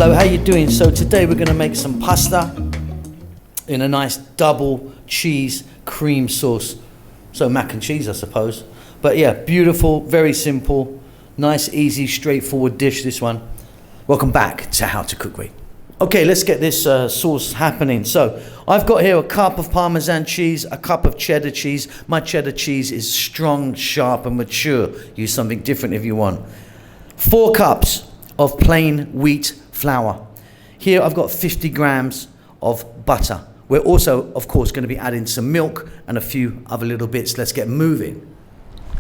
Hello, how you doing? So today we're going to make some pasta in a nice double cheese cream sauce. So mac and cheese, I suppose. But yeah, beautiful, very simple, nice, easy, straightforward dish, this one. Welcome back to How to Cook With. Okay, let's get this sauce happening. So I've got here a cup of parmesan cheese, a cup of cheddar cheese. My cheddar cheese is strong, sharp and mature. Use something different if you want. 4 cups of plain wheat flour. Here I've got 50 grams of butter. We're also, of course, going to be adding some milk and a few other little bits. Let's get moving.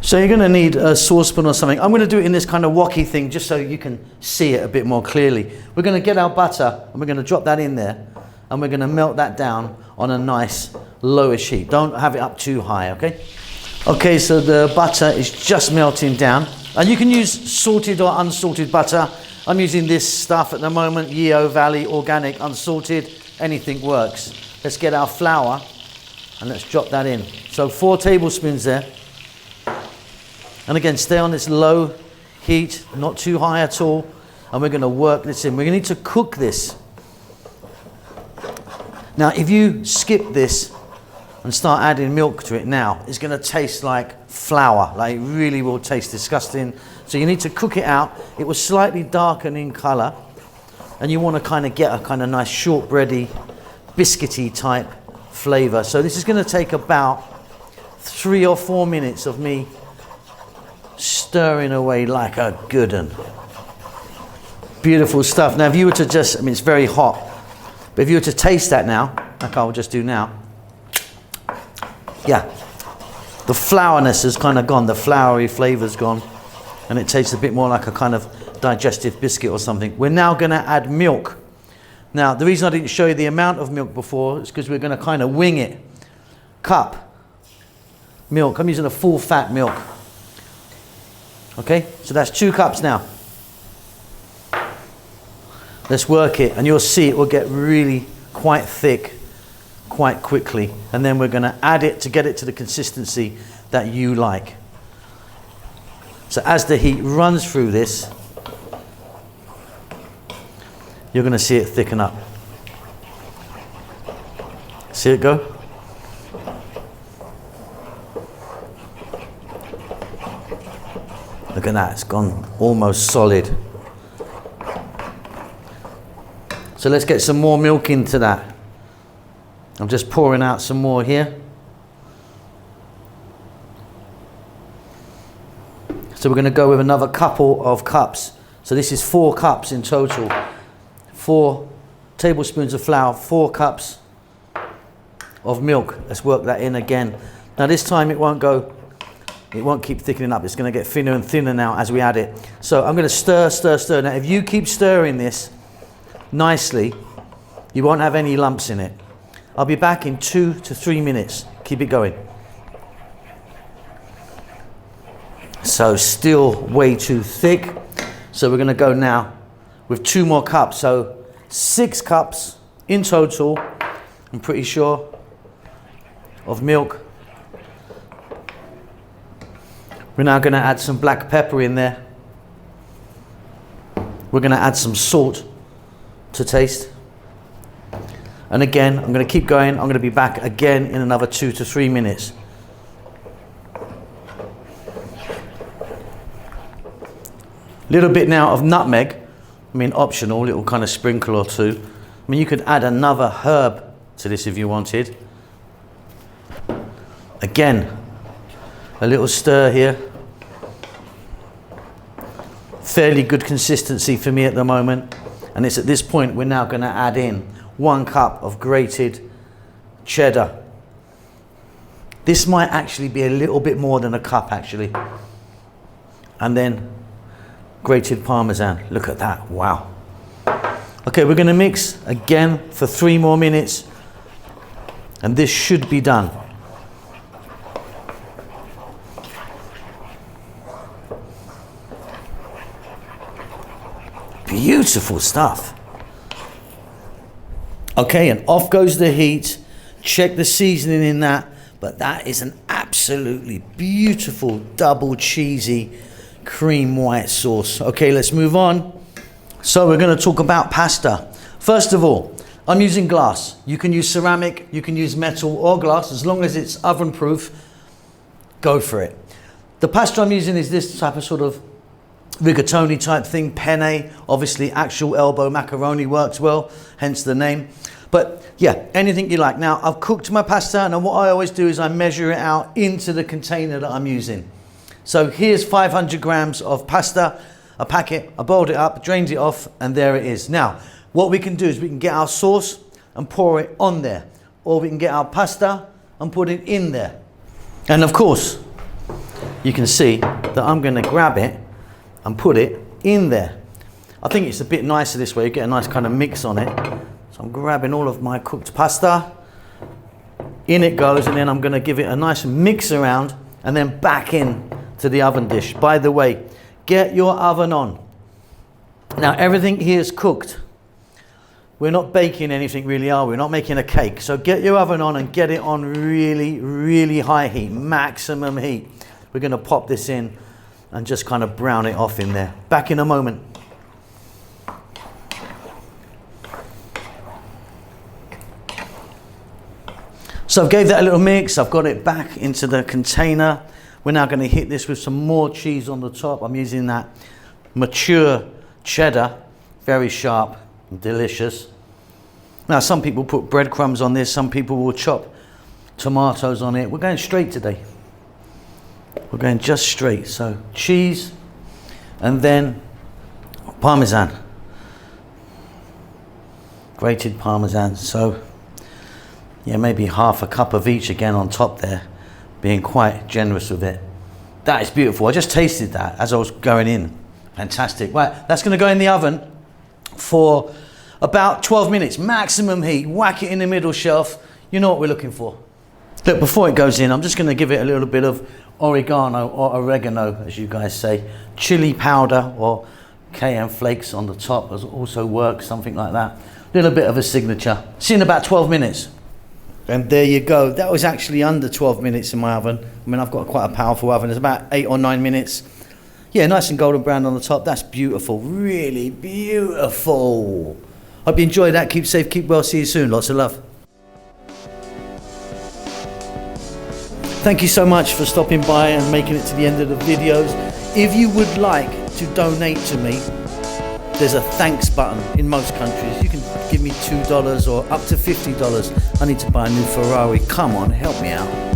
So you're going to need a saucepan or something. I'm going to do it in this kind of woky thing just so you can see it a bit more clearly. We're going to get our butter and we're going to drop that in there and we're going to melt that down on a nice lowish heat. Don't have it up too high, okay? Okay, so the butter is just melting down. And you can use salted or unsalted butter. I'm using this stuff at the moment, Yeo Valley Organic Unsalted. Anything works. Let's get our flour and let's drop that in. So 4 tablespoons there. And again, stay on this low heat, not too high at all. And we're going to work this in. We're going to need to cook this. Now, if you skip this and start adding milk to it now, it's going to taste like flour. Like, it really will taste disgusting. So you need to cook it out. It will slightly darken in color. And you want to kind of get a kind of nice shortbready, biscuity type flavor. So this is going to take about 3 or 4 minutes of me stirring away like a good one. Beautiful stuff. Now if you were to just, I mean it's very hot, but if you were to taste that now, like I'll just do now, yeah, the flourness has kind of gone, the floury flavor's gone, and it tastes a bit more like a kind of digestive biscuit or something. We're now going to add milk. Now the reason I didn't show you the amount of milk before is because we're going to kind of wing it. Cup milk. I'm using a full fat milk. Okay, so that's 2 cups now. Let's work it and you'll see it will get really quite thick quite quickly, and then we're going to add it to get it to the consistency that you like. So as the heat runs through this, you're going to see it thicken up. See it go? Look at that, it's gone almost solid. So let's get some more milk into that. I'm just pouring out some more here. So we're going to go with another couple of cups. So this is 4 cups in total. 4 tablespoons of flour, 4 cups of milk. Let's work that in again. Now this time it won't keep thickening up. It's going to get thinner and thinner now as we add it. So I'm going to stir, stir, stir. Now if you keep stirring this nicely, you won't have any lumps in it. I'll be back in 2 to 3 minutes. Keep it going. So still way too thick. So we're going to go now with 2 more cups. So 6 cups in total, I'm pretty sure, of milk. We're now going to add some black pepper in there. We're going to add some salt to taste. And again, I'm going to keep going. I'm going to be back again in another 2 to 3 minutes. Little bit now of nutmeg. I mean, optional, little kind of sprinkle or 2. I mean, you could add another herb to this if you wanted. Again, a little stir here. Fairly good consistency for me at the moment. And it's at this point we're now going to add in 1 cup of grated cheddar. This might actually be a little bit more than a cup actually. And then grated parmesan. Look at that, wow. Okay, we're going to mix again for 3 more minutes. And this should be done. Beautiful stuff. Okay, and off goes the heat. Check the seasoning in that. But that is an absolutely beautiful double cheesy cream white sauce. Okay, let's move on. So we're going to talk about pasta. First of all, I'm using glass. You can use ceramic, you can use metal or glass, as long as it's oven proof, go for it. The pasta I'm using is this type of sort of rigatoni type thing, penne. Obviously actual elbow macaroni works well, hence the name. But yeah, anything you like. Now I've cooked my pasta, and what I always do is I measure it out into the container that I'm using. So here's 500 grams of pasta, a packet. I boiled it up, drained it off, and there it is. Now what we can do is we can get our sauce and pour it on there, or we can get our pasta and put it in there. And of course you can see that I'm going to grab it and put it in there. I think it's a bit nicer this way, you get a nice kind of mix on it. So I'm grabbing all of my cooked pasta, in it goes, and then I'm going to give it a nice mix around and then back in to the oven dish. By the way, get your oven on. Now everything here is cooked. We're not baking anything really, are we? We're not making a cake. So get your oven on and get it on really, really high heat, maximum heat. We're going to pop this in and just kind of brown it off in there. Back in a moment. So I've gave that a little mix. I've got it back into the container. We're now going to hit this with some more cheese on the top. I'm using that mature cheddar, very sharp and delicious. Now some people put breadcrumbs on this, some people will chop tomatoes on it. We're going straight today. We're going just straight. So cheese and then parmesan, grated parmesan. So yeah, maybe half a cup of each again on top there, being quite generous with it. That is beautiful. I just tasted that as I was going in. Fantastic. Right, that's going to go in the oven for about 12 minutes, maximum heat. Whack it in the middle shelf. You know what we're looking for. Look, before it goes in, I'm just going to give it a little bit of oregano, or oregano, as you guys say. Chili powder or cayenne flakes on the top also works, something like that. A little bit of a signature. See you in about 12 minutes. And there you go. That was actually under 12 minutes in my oven. I mean, I've got quite a powerful oven. It's about 8 or 9 minutes. Yeah, nice and golden brown on the top. That's beautiful. Really beautiful. Hope you enjoyed that. Keep safe, keep well. See you soon. Lots of love. Thank you so much for stopping by and making it to the end of the videos. If you would like to donate to me, there's a thanks button in most countries. You can give me $2 or up to $50. I need to buy a new Ferrari. Come on, help me out.